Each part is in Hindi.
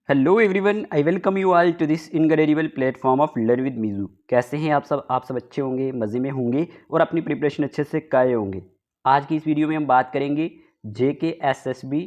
Hello everyone, I welcome you all to this incredible platform of learn with Meeju. कैसे हैं आप सब अच्छे होंगे, मज़े में होंगे और अपनी प्रिपरेशन अच्छे से कर होंगे। आज की इस वीडियो में हम बात करेंगे JKSSB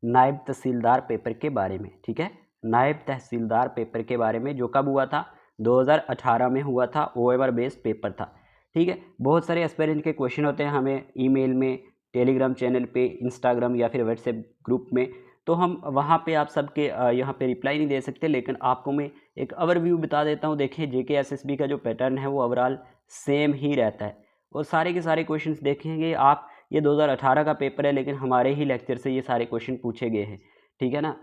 नायब तहसीलदार पेपर के बारे में। ठीक है, नायब तहसीलदार पेपर के बारे में जो कब हुआ था, 2018 में हुआ था। OMR बेस्ड पेपर था। ठीक है, बहुत सारे एस्पिरेंट के क्वेश्चन होते हैं हमें ईमेल में, टेलीग्राम चैनल पे, इंस्टाग्राम या फिर व्हाट्सएप ग्रुप में। तो हम वहाँ पे आप सबके यहाँ पे रिप्लाई नहीं दे सकते, लेकिन आपको मैं एक ओवरव्यू बता देता हूँ। देखिए, JKSSB का जो पैटर्न है वो ओवरऑल सेम ही रहता है और सारे के सारे क्वेश्चंस देखेंगे आप। ये 2018 का पेपर है, लेकिन हमारे ही लेक्चर से ये सारे क्वेश्चन पूछे गए हैं। ठीक है ना।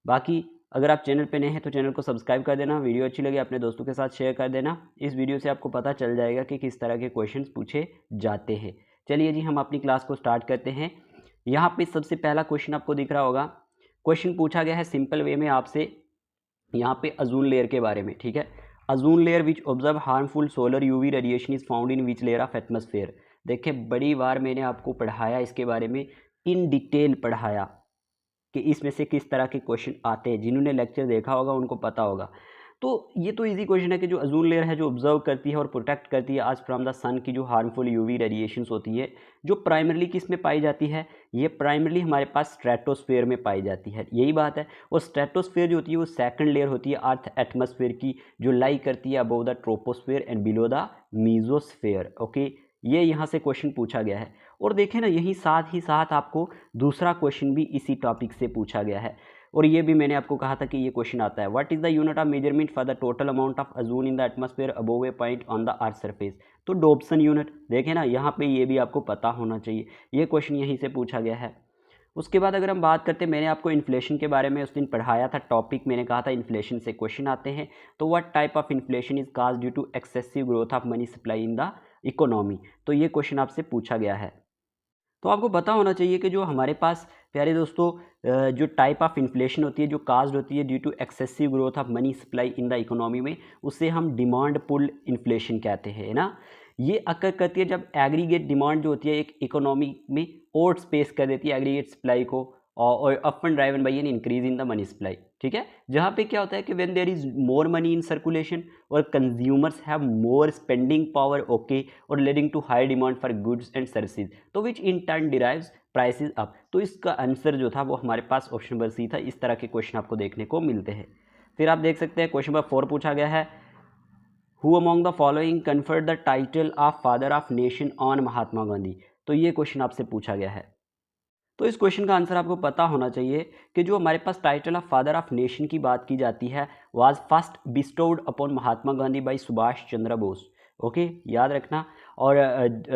बाकी अगर आप चैनल पे नए हैं तो चैनल को सब्सक्राइब कर देना, वीडियो अच्छी लगे अपने दोस्तों के साथ शेयर कर देना। इस वीडियो से आपको पता चल जाएगा कि किस तरह के क्वेश्चंस पूछे जाते हैं। चलिए जी, हम अपनी क्लास को स्टार्ट करते हैं। यहाँ पे सबसे पहला क्वेश्चन आपको दिख रहा होगा। क्वेश्चन पूछा गया है सिंपल वे में आपसे, यहाँ पे अजून लेयर के बारे में। ठीक है, अजून layer which observe harmful solar UV radiation is found in which layer of atmosphere. देखिए, बड़ी बार मैंने आपको पढ़ाया इसके बारे में, इन डिटेल पढ़ाया कि इसमें से किस तरह के क्वेश्चन आते हैं। जिन्होंने लेक्चर देखा होगा उनको पता होगा। तो ये तो इजी क्वेश्चन है कि जो अजून लेयर है जो ऑब्जर्व करती है और प्रोटेक्ट करती है आज फ्रॉम द सन की जो हार्मफुल UV रेडिएशंस होती है, जो प्राइमरली किस में पाई जाती है, ये प्राइमरली हमारे पास स्ट्रेटोस्फेयर में पाई जाती है। यही बात है। और स्ट्रेटोस्फेयर जो होती है वो सेकंड लेयर होती है अर्थ एटमॉस्फेयर की, जो लाई करती है above the troposphere and below the mesosphere. Okay, ये यहाँ से क्वेश्चन पूछा गया है। और देखें ना, यही साथ ही साथ आपको दूसरा क्वेश्चन भी इसी टॉपिक से पूछा गया है और ये भी मैंने आपको कहा था कि ये क्वेश्चन आता है। What is the unit of measurement for the total amount of ozone in the atmosphere above a point on the earth surface. तो डॉब्सन यूनिट। देखें ना, यहाँ पे ये भी आपको पता होना चाहिए। ये क्वेश्चन यहीं से पूछा गया है। उसके बाद अगर हम बात करते हैं, मैंने आपको इन्फ्लेशन के बारे में उस दिन पढ़ाया था। टॉपिक मैंने कहा था इन्फ्लेशन से क्वेश्चन आते हैं। तो what type of inflation is cause due to excessive growth of money supply in the economy. तो ये क्वेश्चन आपसे पूछा गया है। तो आपको पता होना चाहिए कि जो हमारे पास प्यारे दोस्तों जो टाइप ऑफ इन्फ्लेशन होती है जो काज्ड होती है due to excessive growth of money supply in the economy में, उससे हम डिमांड पुल इन्फ्लेशन कहते हैं, है ना। ये अक्कर करती है जब एग्रीगेट डिमांड जो होती है एक इकोनॉमी में ओवर स्पेस कर देती है एग्रीगेट सप्लाई को, और अपन driven by an increase in the money supply. ठीक है, जहाँ पे क्या होता है कि when there is more money in circulation और consumers have more spending power, okay, और leading to high demand for goods and services, तो which in turn derives prices up. तो इसका आंसर जो था वो हमारे पास ऑप्शन नंबर सी था। इस तरह के क्वेश्चन आपको देखने को मिलते हैं। फिर आप देख सकते हैं क्वेश्चन नंबर 4 पूछा गया है, who among the following conferred the title of father of nation on Mahatma Gandhi. तो ये क्वेश्चन आपसे पूछा गया है। तो इस क्वेश्चन का आंसर आपको पता होना चाहिए कि जो हमारे पास title of father of nation की बात की जाती है was first bestowed upon Mahatma Gandhi by Subhash Chandra Bose. Okay, याद रखना। और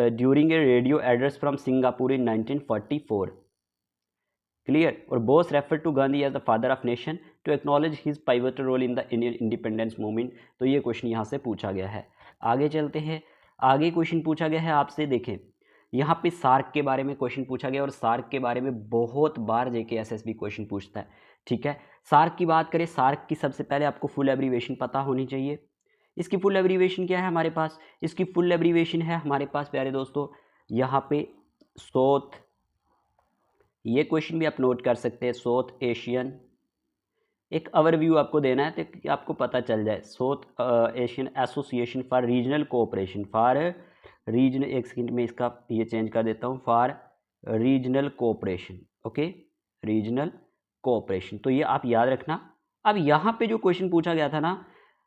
during a radio address from Singapore in 1944। Clear. और Bose refer to Gandhi as the father of nation to acknowledge his pivotal role in the Indian independence movement. तो ये क्वेश्चन यहाँ से पूछा गया है। आगे चलते हैं। आगे क्वेश्चन पूछा गया है आपसे, देखें यहाँ पे सार्क के बारे में क्वेश्चन पूछा गया और सार्क के बारे में बहुत बार JKSSB क्वेश्चन पूछता है। ठीक है, सार्क की बात करें, सार्क की सबसे पहले आपको फुल एब्रीवेशन पता होनी चाहिए। इसकी फुल एब्रीवेशन क्या है हमारे पास? इसकी फुल एब्रीवेशन है हमारे पास प्यारे दोस्तों यहाँ पे साउथ, ये क्वेश्चन भी आप नोट कर सकते हैं, साउथ एशियन। एक ओवरव्यू आपको देना है ताकि आपको पता चल जाए। South Asian Association for Regional Cooperation, for region, एक सेकंड में इसका ये चेंज कर देता हूँ, for Regional Cooperation. Okay, Regional Cooperation. तो ये आप याद रखना। अब यहाँ पे जो क्वेश्चन पूछा गया था ना,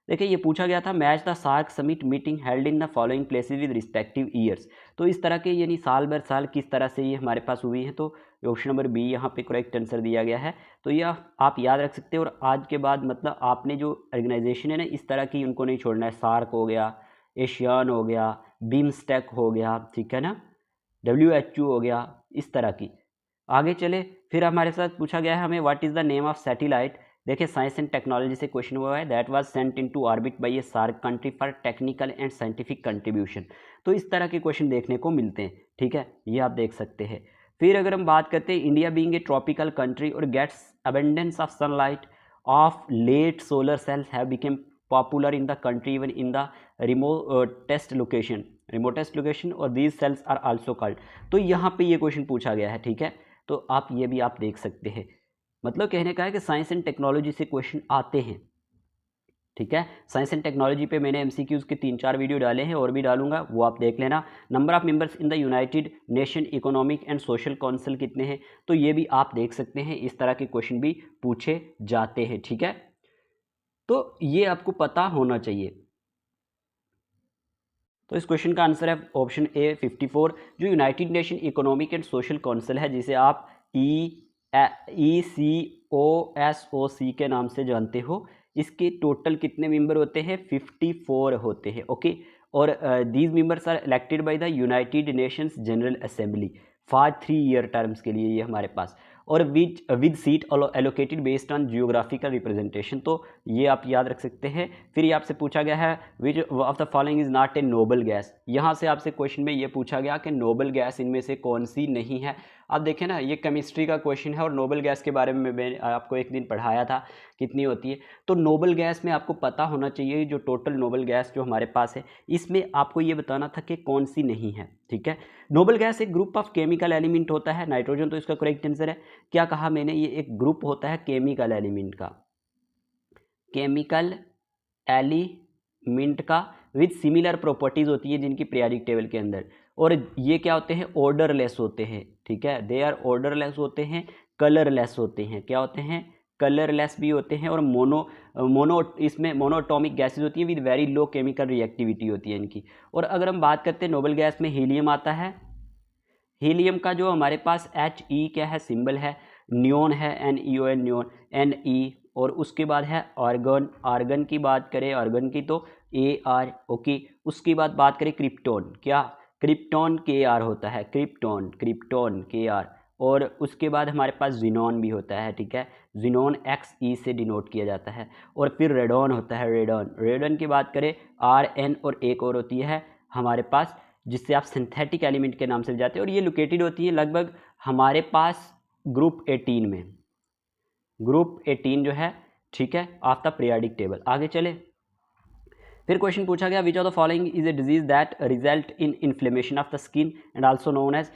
देखिए ये पूछा गया था, match the SAARC summit meeting held in the following places with respective years. तो इस तरह के यानी साल भर साल किस तरह से ये हमारे पास हुई है, तो ऑप्शन नंबर बी यहाँ पे करेक्ट आंसर दिया गया है। तो यह आप याद रख सकते हैं। और आज के बाद मतलब आपने जो ऑर्गेनाइजेशन है ना, इस तरह की उनको नहीं छोड़ना है। सार्क हो गया, एशियान हो गया, बीमस्टेक हो गया, ठीक है ना, WHO हो गया, इस तरह की। आगे चले, फिर हमारे साथ पूछा गया है हमें, what is the name of satellite. देखिए साइंस एंड टेक्नोलॉजी से क्वेश्चन हुआ है, that was sent into orbit by a SAARC country for technical and scientific contribution. तो इस तरह के क्वेश्चन देखने को मिलते हैं। ठीक है, ये आप देख सकते हैं। फिर अगर हम बात करते हैं, India being a tropical country और gets abundance of sunlight of late solar cells have become popular in the country even in the remotest location और these cells are also called. तो यहाँ पे ये क्वेश्चन पूछा गया है। ठीक है, तो आप ये भी आप देख सकते हैं। मतलब कहने का है कि साइंस एंड टेक्नोलॉजी से क्वेश्चन आते हैं, ठीक है। साइंस एंड टेक्नोलॉजी पे मैंने एमसीक्यूज़ के 3-4 वीडियो डाले हैं और भी डालूंगा, वो आप देख लेना। Number of members in the United nation economic and social council कितने हैं, तो ये भी आप देख सकते हैं, इस तरह के क्वेश्चन भी पूछे जाते हैं, ठीक है। तो ये आपको पता होना चाहिए। तो इस क्वेश्चन का आंसर है ऑप्शन ए 54, जो United nation economic and social council है, जिसे आप ECOSOC के नाम से जानते हो। इसके टोटल कितने मेंबर होते हैं, 54 होते हैं, ओके। और these members are elected by the United Nations General Assembly for 3 year terms के लिए ये हमारे पास, और with seat allocated based on geographical representation, तो ये आप याद रख सकते हैं। फिर ये आपसे पूछा गया है विच of the following is not a noble gas, यहाँ से आपसे क्वेश्चन में ये पूछा गया कि नोबल गैस इनमें से कौन सी नहीं है। आप देखें ना, ये केमिस्ट्री का क्वेश्चन है और नोबल गैस के बारे में मैंने आपको एक दिन पढ़ाया था कितनी होती है। तो नोबल गैस में आपको पता होना चाहिए, जो टोटल नोबल गैस जो हमारे पास है, इसमें आपको ये बताना था कि कौन सी नहीं है, ठीक है। नोबल गैस एक ग्रुप ऑफ केमिकल एलिमेंट होता है, नाइट्रोजन तो इसका करेक्ट आंसर है। क्या कहा मैंने, ये एक ग्रुप होता है केमिकल एलिमेंट का, केमिकल एलिमेंट का विद सिमिलर प्रॉपर्टीज होती है जिनकी पीरियोडिक टेबल के अंदर, और ये क्या होते हैं, ऑर्डरलेस होते हैं, ठीक है। दे आर ऑर्डरलेस होते हैं, कलरलेस होते हैं, क्या होते हैं, कलरलेस भी होते हैं, और मोनो इसमें मोनोटॉमिक गैसेज होती हैं with very low chemical reactivity होती है इनकी। और अगर हम बात करते हैं नोबल गैस में, हीलियम आता है। हीलियम का जो हमारे पास He क्या है, सिंबल है, नियोन है, NEON नियोन, Ne, और उसके बाद है आर्गन। आर्गन की बात करें, आर्गन की तो Ar, ओके। उसके बाद बात करें क्रिप्टॉन, क्या क्रिप्टॉन Kr होता है, क्रिप्टॉन Kr। और उसके बाद हमारे पास जिनॉन भी होता है, ठीक है, जिनॉन Xe से डिनोट किया जाता है। और फिर रेडॉन होता है, रेडॉन की बात करें Rn, और एक और होती है हमारे पास जिससे आप सिंथेटिक एलिमेंट के नाम से जाते हैं, और ये लोकेटेड होती है लगभग हमारे पास ग्रुप 18 में, ग्रुप 18 जो है, ठीक है, ऑफ द पीरियोडिक टेबल। आगे चले, फिर क्वेश्चन पूछा गया which of the following is a disease that result in inflammation of the skin and also known as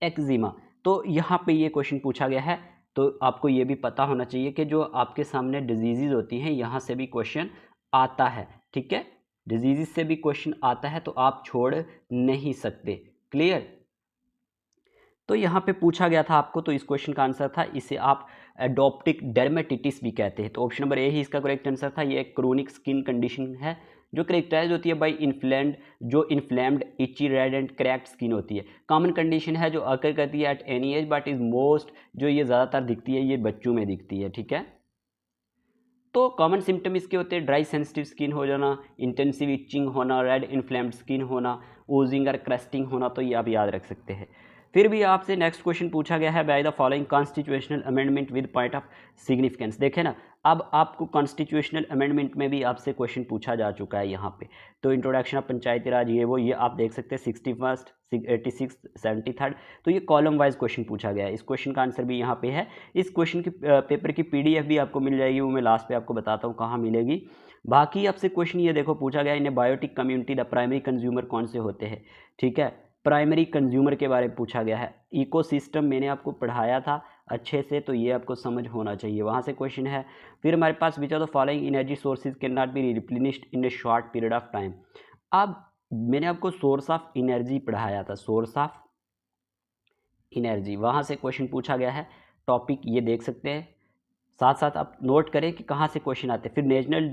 eczema. तो यहाँ पे ये क्वेश्चन पूछा गया है, तो आपको ये भी पता होना चाहिए कि जो आपके सामने डिजीज़ होती हैं, यहाँ से भी क्वेश्चन आता है, ठीक है, डिजीज़ से भी क्वेश्चन आता है, तो आप छोड़ नहीं सकते, क्लियर। तो यहाँ पे पूछा गया था आपको, तो इस क्वेश्चन का आंसर था, इसे आप एडोप्टिक डर्मेटिटिस भी कहते हैं, तो ऑप्शन नंबर ए ही इसका करेक्ट आंसर था। ये एक क्रोनिक स्किन कंडीशन है जो करेक्टराइज होती है by inflamed itchy red and cracked skin होती है। कॉमन कंडीशन है जो अकर करती है at any age, but is most, जो ये ज़्यादातर दिखती है, ये बच्चों में दिखती है, ठीक है। तो कॉमन सिम्टम इसके होते हैं ड्राई सेंसिटिव स्किन हो जाना, इंटेंसिव इचिंग होना, रेड इन्फ्लेम्ड स्किन होना, ओजिंग और क्रस्टिंग होना, तो ये आप याद रख सकते हैं। फिर भी आपसे नेक्स्ट क्वेश्चन पूछा गया है by the following constitutional amendment with point of significance. देखें ना, अब आपको कॉन्स्टिट्यूशनल अमेंडमेंट में भी आपसे क्वेश्चन पूछा जा चुका है यहाँ पे। तो इंट्रोडक्शन ऑफ पंचायती राज, ये वो, ये आप देख सकते हैं 61st, 86th, 73rd, तो ये कॉलम वाइज क्वेश्चन पूछा गया है। इस क्वेश्चन का आंसर भी यहाँ पे है। इस क्वेश्चन की पेपर की PDF भी आपको मिल जाएगी, वो मैं लास्ट पे आपको बताता हूँ कहाँ मिलेगी। बाकी आपसे क्वेश्चन ये देखो पूछा गया, इन्हें biotic community the primary consumer कौन से होते हैं, ठीक है, प्राइमरी कंज्यूमर के बारे में पूछा गया है। इकोसिस्टम मैंने आपको पढ़ाया था अच्छे से, तो ये आपको समझ होना चाहिए, वहाँ से क्वेश्चन है। फिर हमारे पास which of the following energy sources can not be replenished in a short period of time. अब मैंने आपको सोर्स ऑफ एनर्जी पढ़ाया था, सोर्स ऑफ एनर्जी, वहाँ से क्वेश्चन पूछा गया है, टॉपिक ये देख सकते हैं। साथ साथ आप नोट करें कि कहाँ से क्वेश्चन आते हैं। फिर नेशनल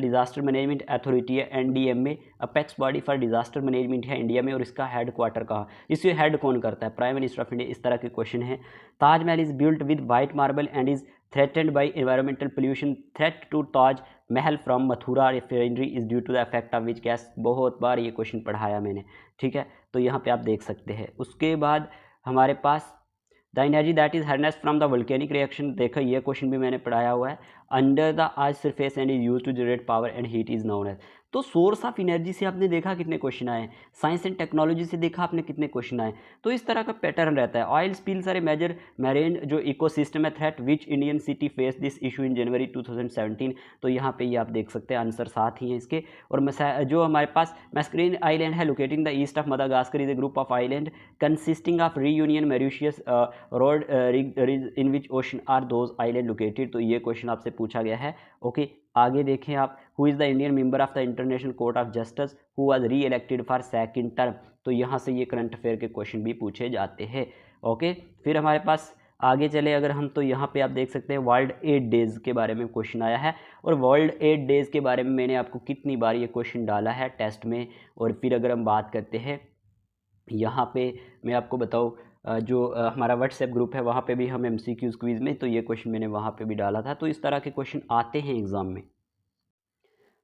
डिज़ास्टर मैनेजमेंट अथॉरिटी है NDM में, apex body for disaster management है इंडिया में, और इसका हेड क्वार्टर कहाँ, इसे हेड कौन करता है, प्राइम मिनिस्टर ऑफ इंडिया। इस तरह के क्वेश्चन हैं। Taj Mahal is built with white marble and is threatened by environmental pollution, threat to Taj Mahal from Mathura refinery is due to the effect of which gas. बहुत बार ये क्वेश्चन पढ़ाया मैंने, ठीक है, तो यहाँ पे आप देख सकते हैं। उसके बाद हमारे पास the energy that is harness from the volcanic reaction, देखो ये क्वेश्चन भी मैंने पढ़ाया हुआ है। Under the earth surface and is use to generate power and heat is known as, तो सोर्स ऑफ एनर्जी से आपने देखा कितने क्वेश्चन आए, साइंस एंड टेक्नोलॉजी से देखा आपने कितने क्वेश्चन आए। तो इस तरह का पैटर्न रहता है। Oil spills are a major marine जो इकोसिस्टम है threat which Indian city face this issue in January 2017। तो यहाँ पे ये आप देख सकते हैं आंसर साथ ही हैं इसके। और जो हमारे पास मैस्करीन आइलैंड है locating the east of Madagascar is a group of island consisting of Reunion Mauritius रोड in which ocean are those island located. तो ये क्वेश्चन आपसे पूछा गया है। ओके, आगे देखें आप, who is the Indian member of the international court of justice who was री इलेक्टेड फॉर सेकंड टर्म। तो यहाँ से ये करंट अफेयर के क्वेश्चन भी पूछे जाते हैं। ओके, फिर हमारे पास आगे चले अगर हम, तो यहाँ पे आप देख सकते हैं वर्ल्ड एड डेज़ के बारे में क्वेश्चन आया है। और वर्ल्ड एड डेज़ के बारे में मैंने आपको कितनी बार ये क्वेश्चन डाला है टेस्ट में। और फिर अगर हम बात करते हैं यहाँ पे, मैं आपको बताऊँ जो हमारा व्हाट्सएप ग्रुप है वहाँ पे भी हम MCQs क्विज़ में, तो ये क्वेश्चन मैंने वहाँ पे भी डाला था। तो इस तरह के क्वेश्चन आते हैं एग्ज़ाम में।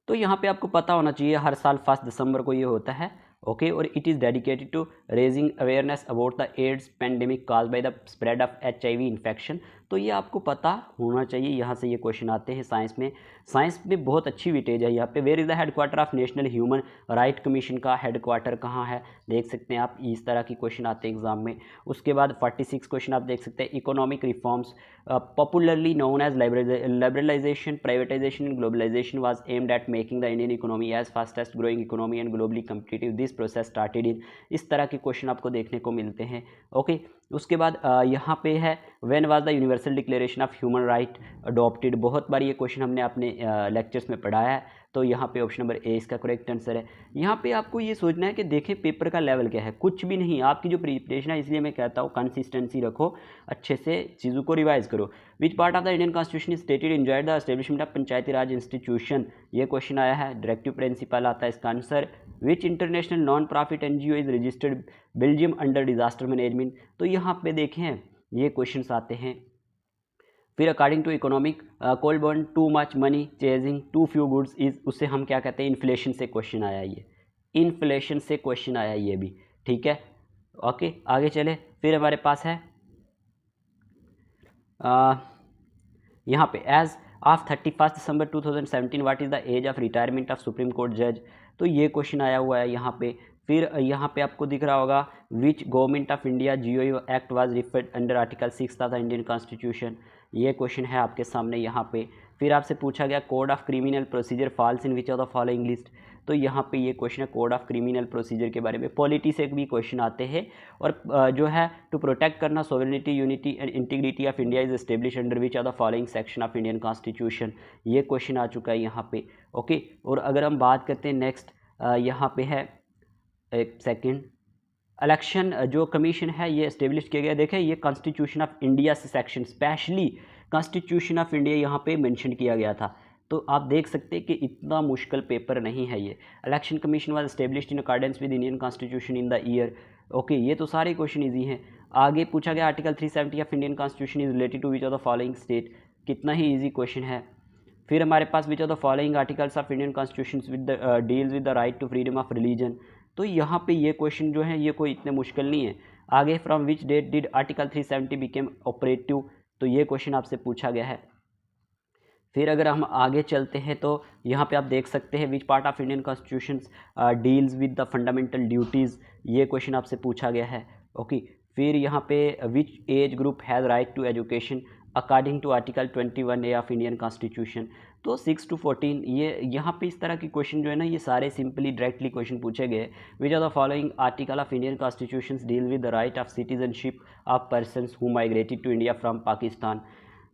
तो यहाँ पे आपको पता होना चाहिए हर साल 1 दिसंबर को ये होता है। ओके, और it is dedicated to raising awareness about the AIDS pandemic cause by the spread of HIV infection. तो ये आपको पता होना चाहिए। यहाँ से ये क्वेश्चन आते हैं साइंस में। साइंस में बहुत अच्छी वेटेज है यहाँ पे। Where is the headquarter of National Human Right Commission का हेडक्वार्टर कहाँ है, देख सकते हैं आप। इस तरह की क्वेश्चन आते हैं एग्जाम में। उसके बाद 46 क्वेश्चन आप देख सकते हैं। Economic reforms popularly known as liberalisation privatisation and globalisation was aimed at making the Indian economy as fastest growing economy and globally competitive. This process started in. इस तरह के क्वेश्चन आपको देखने को मिलते हैं। ओके, उसके बाद यहाँ पे है when was the universal declaration of human right adopted. बहुत बार ये क्वेश्चन हमने अपने लेक्चर्स में पढ़ाया है। तो यहाँ पे ऑप्शन नंबर ए इसका करेक्ट आंसर है। यहाँ पे आपको ये सोचना है कि देखें पेपर का लेवल क्या है, कुछ भी नहीं। आपकी जो प्रिपरेशन है, इसलिए मैं कहता हूँ कंसिस्टेंसी रखो, अच्छे से चीज़ों को रिवाइज करो। Which part of the Indian constitution is stated enjoyed the establishment of Panchayati Raj institution. ये क्वेश्चन आया है। डायरेक्टिव प्रिंसिपल आता है इसका answer. Which international non profit NGO is registered Belgium under disaster management. तो यहाँ पे देखें ये क्वेश्चन आते हैं। फिर according to economic Coulborn too much money chasing too few goods is, उससे हम क्या कहते हैं, इन्फ्लेशन से क्वेश्चन आया ये। इन्फ्लेशन से क्वेश्चन आया ये भी, ठीक है। ओके, आगे चले। फिर हमारे पास है यहाँ पे as of 31 December 2017 what is the age of retirement of Supreme Court जज। तो ये क्वेश्चन आया हुआ है यहाँ पे। फिर यहाँ पे आपको दिख रहा होगा which government of India GOI act was referred under article 6 of the Indian constitution. ये क्वेश्चन है आपके सामने यहाँ पे। फिर आपसे पूछा गया code of criminal procedure falls in which of the following list. तो यहाँ पे ये क्वेश्चन है कोड ऑफ क्रिमिनल प्रोसीजर के बारे में। पॉलिटी से भी क्वेश्चन आते हैं। और जो है टू प्रोटेक्ट करना sovereignty unity and integrity of India is establish under which of the following section of Indian constitution. ये क्वेश्चन आ चुका है यहाँ पे। ओके, और अगर हम बात करते हैं नेक्स्ट, यहाँ पे है एक सेकेंड, इलेक्शन जो कमीशन है ये एस्टेब्लिश किया गया। देखें ये कॉन्स्टिट्यूशन ऑफ इंडिया से section specially constitution of India यहाँ पे मेंशन किया गया था। तो आप देख सकते हैं कि इतना मुश्किल पेपर नहीं है ये। Election commission was established in accordance with Indian constitution in the year. Okay, ये तो सारे क्वेश्चन इजी हैं। आगे पूछा गया article 370 of Indian constitution is related to which of the following state. कितना ही ईजी क्वेश्चन है। फिर हमारे पास which of the following articles of Indian constitution with deals with the right to freedom of religion. तो यहाँ पे ये क्वेश्चन जो है ये कोई इतने मुश्किल नहीं है। आगे from which date did article 370 became operative. तो ये क्वेश्चन आपसे पूछा गया है। फिर अगर हम आगे चलते हैं तो यहाँ पे आप देख सकते हैं which part of Indian constitution deals with the fundamental duties. ये क्वेश्चन आपसे पूछा गया है। ओके, फिर यहाँ पे which age group has right to education according to article 21A of Indian constitution. तो 6 to 14 ये यहाँ पे इस तरह के क्वेश्चन जो है ना ये सारे सिंपली डायरेक्टली क्वेश्चन पूछे गए। Which are the following article of Indian constitution deal with the right of citizenship of persons who migrated to India from Pakistan.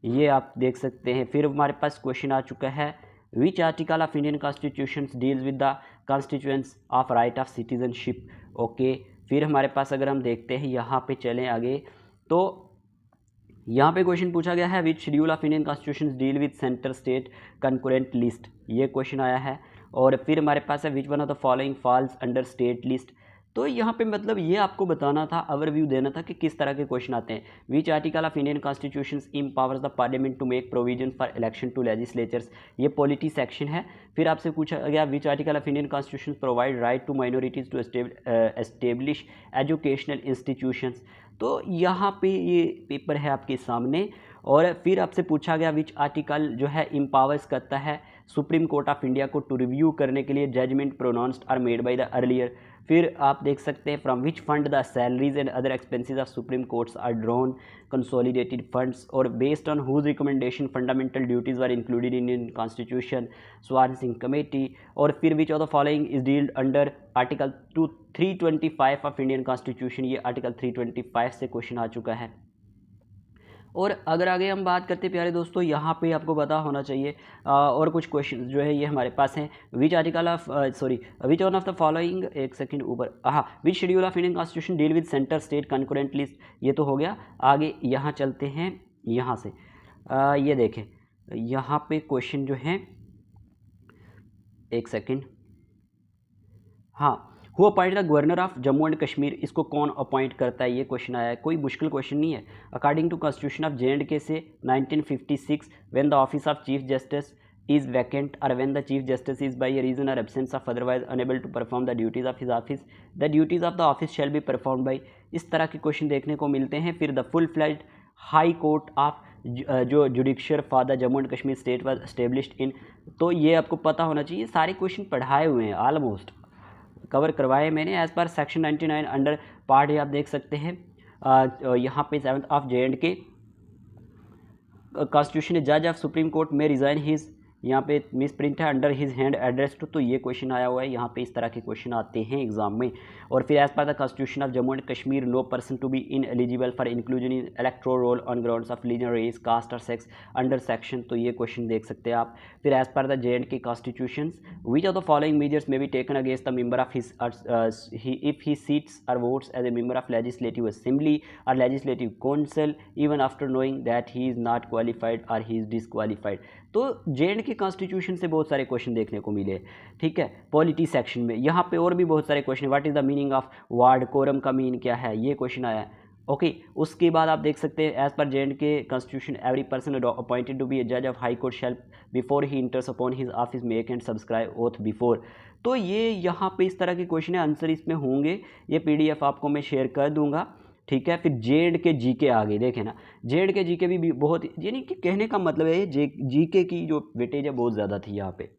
ये आप देख सकते हैं। फिर हमारे पास क्वेश्चन आ चुका है विच article of Indian constitution deals with the constituents of right of citizenship. Okay, फिर हमारे पास अगर हम देखते हैं यहाँ पे चलें आगे, तो यहाँ पे क्वेश्चन पूछा गया है which schedule of Indian constitution deal with centre state concurrent list. ये क्वेश्चन आया है। और फिर हमारे पास है which one of the following falls under state list. तो यहाँ पे मतलब ये आपको बताना था, ओवरव्यू देना था कि किस तरह के क्वेश्चन आते हैं। Which article of Indian Constitution empowers the parliament to make provision for election to legislatures. ये पॉलिटी सेक्शन है। फिर आपसे पूछा गया which article of Indian Constitution provide right to minorities to establish educational institutions. तो यहाँ पे ये पेपर है आपके सामने। और फिर आपसे पूछा गया विच आर्टिकल जो है एम्पावर्स करता है सुप्रीम कोर्ट ऑफ इंडिया को टू रिव्यू करने के लिए judgement pronounced or made by the earlier. फिर आप देख सकते हैं from which fund the salaries and other expenses of supreme courts are drawn consolidated funds और based on whose recommendation fundamental duties are included in constitution Swaran Singh committee. और फिर which of the following is dealt under article 325 of Indian constitution. ये आर्टिकल 325 से क्वेश्चन आ चुका है। और अगर आगे हम बात करते प्यारे दोस्तों, यहाँ पे आपको पता होना चाहिए और कुछ क्वेश्चन जो है ये हमारे पास हैं। Which article of which one of the following, एक सेकंड ऊपर, हाँ, which schedule of Indian constitution deal with centre state concurrent list. ये तो हो गया। आगे यहाँ चलते हैं, यहाँ से ये देखें, यहाँ पे क्वेश्चन जो है, एक सेकंड, हाँ, who appoint the governor of Jammu and Kashmir, इसको कौन अपॉइंट करता है, ये क्वेश्चन आया है। कोई मुश्किल क्वेश्चन नहीं है। According to constitution of J&K से 1956 when the office of chief justice is vacant और when the chief justice is by reason और absence of otherwise unable to perform the duties of his office the duties of the office shall be perform by. इस तरह के क्वेश्चन देखने को मिलते हैं। फिर the full fledged high court of जो judicature for the Jammu and Kashmir state was established in, तो ये आपको पता होना चाहिए। सारे क्वेश्चन पढ़ाए हुए हैं, ऑलमोस्ट कवर करवाए मैंने as per section 99 under part. ये आप देख सकते हैं यहाँ पे 7th ऑफ J&K कॉन्स्टिट्यूशन जज ऑफ सुप्रीम कोर्ट में रिज़ाइन हिज, यहाँ पे मिस प्रिंट है under his hand address to, तो ये क्वेश्चन आया हुआ है। यहाँ पे इस तरह के क्वेश्चन आते हैं एग्जाम में। और फिर as per the constitution of Jammu and Kashmir no person to be ineligible for inclusion in electoral roll on grounds of religion race caste और सेक्स अंडर सेक्शन, तो ये क्वेश्चन देख सकते हैं आप। फिर as per the J&K constitution which of the following measures may be taken against the member of his if he sits और votes as a member of legislative assembly और legislative council even after knowing that he is not qualified और ही इज़ डिसक्वालिफाइड। तो J&K कॉन्स्टिट्यूशन से बहुत सारे क्वेश्चन देखने को मिले, ठीक है। पॉलिटी सेक्शन में यहाँ पे और भी बहुत सारे question, what is the meaning of ward, quorum का मीन क्या है, ये क्वेश्चन आया है। ओके, उसके बाद आप देख सकते हैं as per J&K constitution every person appointed to be a जज of high court shall before he enters upon his office make and subscribe oath before. तो ये यहाँ पे इस तरह के क्वेश्चन है, आंसर इसमें होंगे। ये PDF आपको मैं शेयर कर दूंगा, ठीक है। फिर J&K GK आगे देखें ना, J&K GK भी बहुत, यानी कि कहने का मतलब है ये GK की जो वेटेज है बहुत ज़्यादा थी यहाँ पे।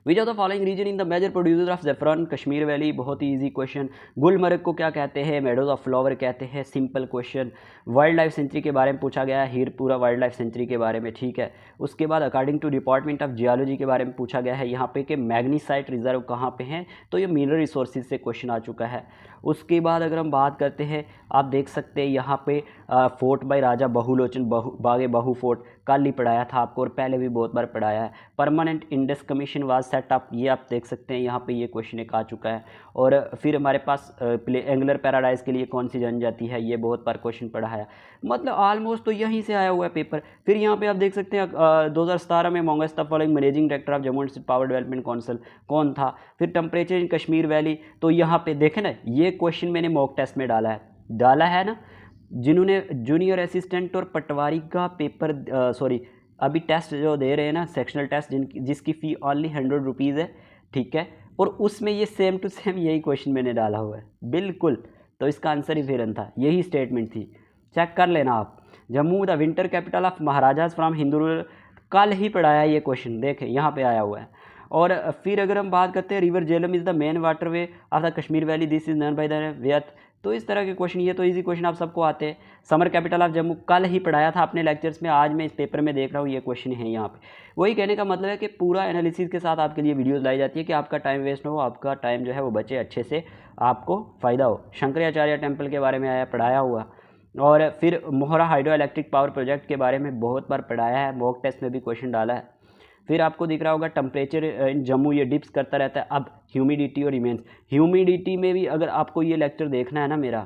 Which of the following region in the major producer of saffron Kashmir valley, बहुत ही ईजी क्वेश्चन। गुलमर्ग को क्या कहते हैं, मेडोज ऑफ फ्लावर कहते हैं, simple question. Wild life sanctuary के बारे में पूछा गया है, हीरपुरा वाइल्ड लाइफ सेंचुरी के बारे में, ठीक है। उसके बाद according to department of geology के बारे में पूछा गया है यहाँ पे कि मैग्नीसाइट रिजर्व कहाँ पे हैं, तो ये मिनरल रिसोर्सेज से क्वेश्चन आ चुका है। उसके बाद अगर हम बात करते हैं, आप देख सकते हैं यहाँ पे फोर्ट बाय राजा बहुलोचन, बागे बहु फोर्ट, कल ही पढ़ाया था आपको और पहले भी बहुत बार पढ़ाया है। Permanent Indus commission was set up, ये आप देख सकते हैं यहाँ पे ये क्वेश्चन एक आ चुका है। और फिर हमारे पास एंगुलर पैराडाइज के लिए कौन सी जनजाति है, ये बहुत बार क्वेश्चन पढ़ाया, मतलब ऑलमोस्ट तो यहीं से आया हुआ है पेपर। फिर यहाँ पे आप देख सकते हैं 2017 में amongst the following managing director of Jammu and power development council कौन था। फिर टेम्परेचर इन कश्मीर वैली, तो यहाँ पे देखें ना, ये क्वेश्चन मैंने मॉक टेस्ट में डाला है ना। जिन्होंने जूनियर असिस्टेंट और पटवारी का पेपर अभी टेस्ट जो दे रहे हैं ना, सेक्शनल टेस्ट, जिसकी फ़ी ओनली 100 रुपीज़ है, ठीक है, और उसमें ये सेम टू सेम यही क्वेश्चन मैंने डाला हुआ है बिल्कुल। तो इसका आंसर ही फेरन था, यही स्टेटमेंट थी, चेक कर लेना आप। Jammu the winter capital of maharajas from Hindu, कल ही पढ़ाया ये क्वेश्चन, देखें यहाँ पे आया हुआ है। और फिर अगर हम बात करते हैं, river Jhelum is the main water way of the Kashmir valley, this is known by the Vyeth, तो इस तरह के क्वेश्चन, ये तो इजी क्वेश्चन आप सबको आते हैं। समर कैपिटल ऑफ जम्मू कल ही पढ़ाया था अपने लेक्चर्स में, आज मैं इस पेपर में देख रहा हूँ ये क्वेश्चन है यहाँ पे। वही कहने का मतलब है कि पूरा एनालिसिस के साथ आपके लिए वीडियोस लाई जाती है कि आपका टाइम वेस्ट हो, आपका टाइम जो है वो बचे, अच्छे से आपको फ़ायदा हो। शंकराचार्य टेम्पल के बारे में आया, पढ़ाया हुआ। और फिर मोहरा हाइड्रो इलेक्ट्रिक पावर प्रोजेक्ट के बारे में बहुत बार पढ़ाया है, मॉक टेस्ट में भी क्वेश्चन डाला है। फिर आपको दिख रहा होगा टेम्परेचर इन जम्मू, ये डिप्स करता रहता है। अब ह्यूमिडिटी और रिमेंस, ह्यूमिडिटी में भी अगर आपको ये लेक्चर देखना है ना, मेरा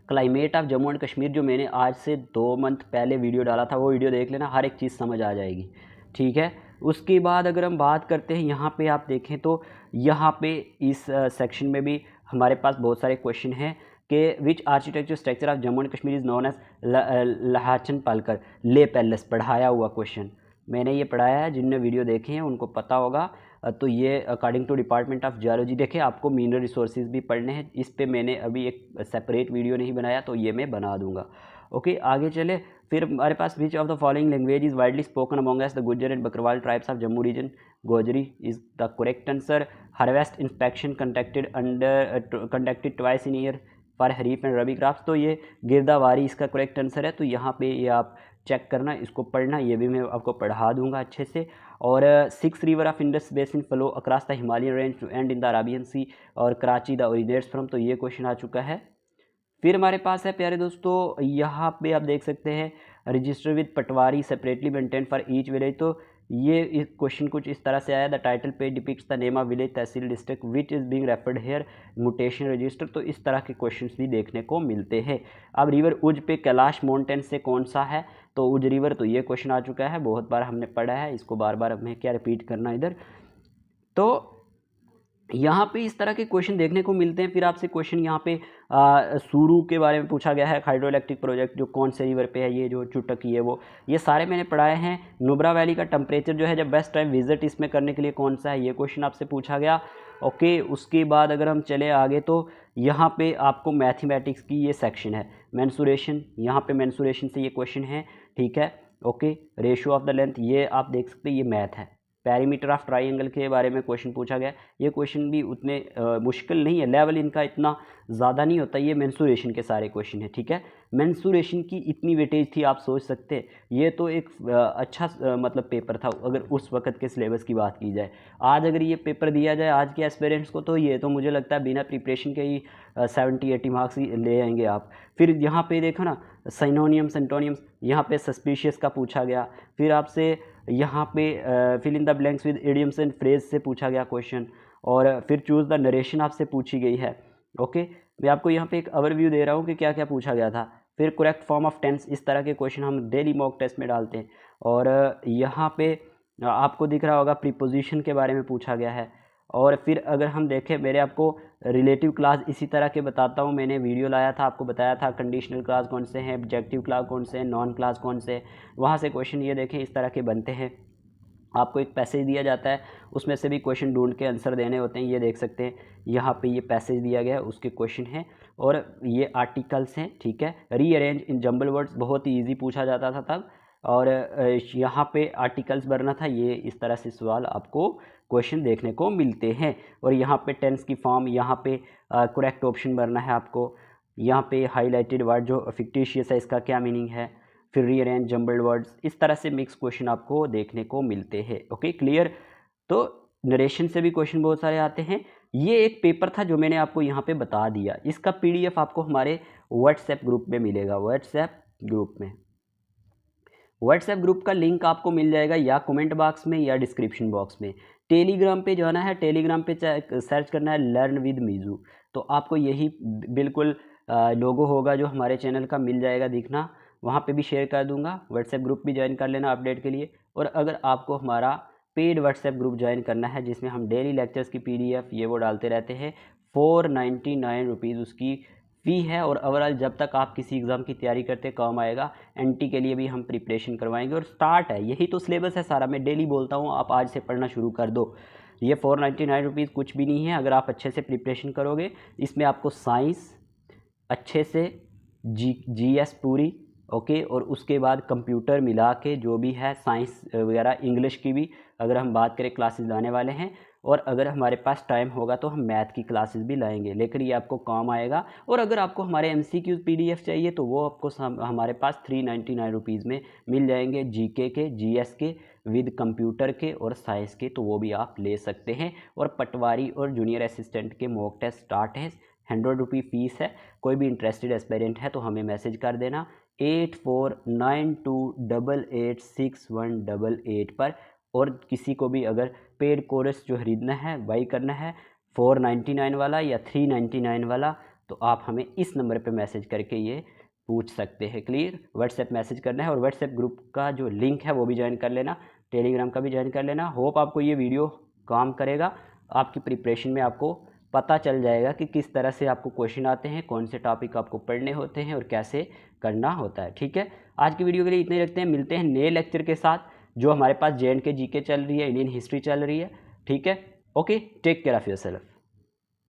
climate of Jammu and Kashmir, जो मैंने आज से 2 मंथ पहले वीडियो डाला था, वो वीडियो देख लेना, हर एक चीज़ समझ आ जाएगी, ठीक है। उसके बाद अगर हम बात करते हैं, यहाँ पे आप देखें तो यहाँ पे इस सेक्शन में भी हमारे पास बहुत सारे क्वेश्चन हैं कि which architecture structure of Jammu and Kashmir is known as Lhachen Palkhar Leh palace, पढ़ाया हुआ क्वेश्चन मैंने ये पढ़ाया है, जिनने वीडियो देखे हैं उनको पता होगा। तो ये according to department of geology. देखें, आपको मिनरल रिसोर्सेज भी पढ़ने हैं, इस पे मैंने अभी एक सेपरेट वीडियो नहीं बनाया, तो ये मैं बना दूंगा। ओके, आगे चले। फिर हमारे पास which of the following language is widely spoken among us, the Gujjar and Bakarwal tribes of Jammu region, Gojri is the correct answer. Harvest inspection conducted twice in year for kharif and rabi crops, तो ये गिरदावारी इसका करेक्ट आंसर है। तो यहाँ पे ये आप चेक करना, इसको पढ़ना, ये भी मैं आपको पढ़ा दूंगा अच्छे से। और 6 river of Indus basin flow across the Himalayan range to end in the Arabian sea, और कराची द ओरिजिनेट्स फ्रॉम, तो ये क्वेश्चन आ चुका है। फिर हमारे पास है प्यारे दोस्तों, यहाँ पे आप देख सकते हैं register with patwari separately maintain for each village, तो ये क्वेश्चन कुछ इस तरह से आया। The title page depicts the name of village tehsil district which is being referred here mutation register, तो इस तरह के क्वेश्चंस भी देखने को मिलते हैं। अब रिवर उज पे कैलाश माउंटेन से कौन सा है, तो उज रिवर, तो ये क्वेश्चन आ चुका है, बहुत बार हमने पढ़ा है, इसको बार बार हमें क्या रिपीट करना इधर। तो यहाँ पे इस तरह के क्वेश्चन देखने को मिलते हैं। फिर आपसे क्वेश्चन यहाँ पे सूरू के बारे में पूछा गया है, हाइड्रो इलेक्ट्रिक प्रोजेक्ट जो कौन से रिवर पे है, ये जो चुटकी है वो, ये सारे मैंने पढ़ाए हैं। नुब्रा वैली का टेम्परेचर जो है जब बेस्ट टाइम विजिट इसमें करने के लिए कौन सा है, ये क्वेश्चन आपसे पूछा गया। ओके, उसके बाद अगर हम चले आगे तो यहाँ पे आपको मैथमेटिक्स की ये सेक्शन है, मेंसुरेशन, यहाँ पे मेंसुरेशन से ये क्वेश्चन है, ठीक है। Okay, ratio of the length, ये आप देख सकते हैं, ये मैथ है। पैरीमीटर ऑफ ट्राइंगल के बारे में क्वेश्चन पूछा गया, ये क्वेश्चन भी उतने मुश्किल नहीं है, लेवल इनका इतना ज़्यादा नहीं होता, ये मेंसुरेशन के सारे क्वेश्चन है, ठीक है। मेंसुरेशन की इतनी वेटेज थी, आप सोच सकते हैं, ये तो एक अच्छा मतलब पेपर था अगर उस वक्त के सिलेबस की बात की जाए। आज अगर ये पेपर दिया जाए आज के एस्पिरेंट्स को, तो ये तो मुझे लगता है बिना प्रिपरेशन के ही 70-80 मार्क्स ही ले आएंगे आप। फिर यहाँ पे देखो ना, साइनोनियम्स एंटोनियम्स, यहाँ पे सस्पिशियस का पूछा गया। फिर आपसे यहाँ पे fill in the blanks with idioms and phrase से पूछा गया क्वेश्चन, और फिर चूज़ द नरेशन आपसे पूछी गई है। ओके, मैं आपको यहाँ पे एक ओवरव्यू दे रहा हूँ कि क्या क्या पूछा गया था। फिर करेक्ट फॉर्म ऑफ टेंस, इस तरह के क्वेश्चन हम डेली मॉक टेस्ट में डालते हैं। और यहाँ पे आपको दिख रहा होगा प्रीपोजिशन के बारे में पूछा गया है। और फिर अगर हम देखें, मेरे आपको रिलेटिव क्लास इसी तरह के बताता हूँ, मैंने वीडियो लाया था, आपको बताया था कंडीशनल क्लास कौन से हैं, ऑब्जेक्टिव क्लास कौन से हैं, नॉन क्लास कौन से, वहाँ से क्वेश्चन ये देखें इस तरह के बनते हैं। आपको एक पैसेज दिया जाता है, उसमें से भी क्वेश्चन ढूंढ के आंसर देने होते हैं, ये देख सकते हैं यहाँ पे ये पैसेज दिया गया है, उसके क्वेश्चन हैं, और ये आर्टिकल्स हैं, ठीक है। रीअरेंज इन जंबल वर्ड्स बहुत ही ईजी पूछा जाता था तब, और यहाँ पे आर्टिकल्स भरना था, ये इस तरह से सवाल आपको क्वेश्चन देखने को मिलते हैं। और यहाँ पे टेंस की फॉर्म, यहाँ पे करेक्ट ऑप्शन भरना है आपको, यहाँ पे हाईलाइटेड वर्ड जो फिक्टिशियस है इसका क्या मीनिंग है, फिर रीअरेंज जंबल्ड वर्ड्स, इस तरह से मिक्स क्वेश्चन आपको देखने को मिलते हैं। Okay, clear. तो नरेशन से भी क्वेश्चन बहुत सारे आते हैं। ये एक पेपर था जो मैंने आपको यहाँ पे बता दिया, इसका PDF आपको हमारे व्हाट्सएप ग्रुप में मिलेगा, व्हाट्सएप ग्रुप का लिंक आपको मिल जाएगा या कमेंट बॉक्स में या डिस्क्रिप्शन बॉक्स में। टेलीग्राम पे जाना है, टेलीग्राम पे सर्च करना है लर्न विद मीजू, तो आपको यही बिल्कुल लोगो होगा जो हमारे चैनल का मिल जाएगा दिखना, वहाँ पे भी शेयर कर दूंगा। व्हाट्सएप ग्रुप भी ज्वाइन कर लेना अपडेट के लिए। और अगर आपको हमारा पेड व्हाट्सएप ग्रुप ज्वाइन करना है जिसमें हम डेली लेक्चर्स की PDF ये वो डालते रहते हैं, 499 रुपीज़ उसकी फ़ी है। और ओवरऑल जब तक आप किसी एग्ज़ाम की तैयारी करते काम आएगा। NT के लिए भी हम प्रिपरेशन करवाएंगे, और स्टार्ट है, यही तो सिलेबस है सारा, मैं डेली बोलता हूँ आप आज से पढ़ना शुरू कर दो। ये 499 रुपीज़ कुछ भी नहीं है अगर आप अच्छे से प्रिपरेशन करोगे। इसमें आपको साइंस अच्छे से, GS पूरी, ओके, और उसके बाद कंप्यूटर मिला के जो भी है, साइंस वगैरह, इंग्लिश की भी अगर हम बात करें क्लासेस लाने वाले हैं। और अगर हमारे पास टाइम होगा तो हम मैथ की क्लासेस भी लाएंगे, लेकिन ये आपको काम आएगा। और अगर आपको हमारे MCQ PDF चाहिए तो वो आपको हमारे पास 399 रुपीज़ में मिल जाएंगे, GK के, GS के, विद कंप्यूटर के और साइंस के, तो वो भी आप ले सकते हैं। और पटवारी और जूनियर असिस्टेंट के मॉक टेस्ट स्टार्ट हैं, 100 रुपये फ़ीस है। कोई भी इंटरेस्टेड एस्पिरेंट है तो हमें मैसेज कर देना 8492886188 पर। और किसी को भी अगर पेड कोर्स जो ख़रीदना है, बाई करना है, 499 वाला या 399 वाला, तो आप हमें इस नंबर पे मैसेज करके ये पूछ सकते हैं। क्लियर, व्हाट्सएप मैसेज करना है। और व्हाट्सएप ग्रुप का जो लिंक है वो भी ज्वाइन कर लेना, टेलीग्राम का भी ज्वाइन कर लेना। होप आपको ये वीडियो काम करेगा, आपकी प्रिपरेशन में आपको पता चल जाएगा कि किस तरह से आपको क्वेश्चन आते हैं, कौन से टॉपिक आपको पढ़ने होते हैं और कैसे करना होता है। ठीक है, आज की वीडियो के लिए इतने ही रखते हैं, मिलते हैं नए लेक्चर के साथ। जो हमारे पास JNK GK चल रही है, इंडियन हिस्ट्री चल रही है, ठीक है, okay, take care of yourself.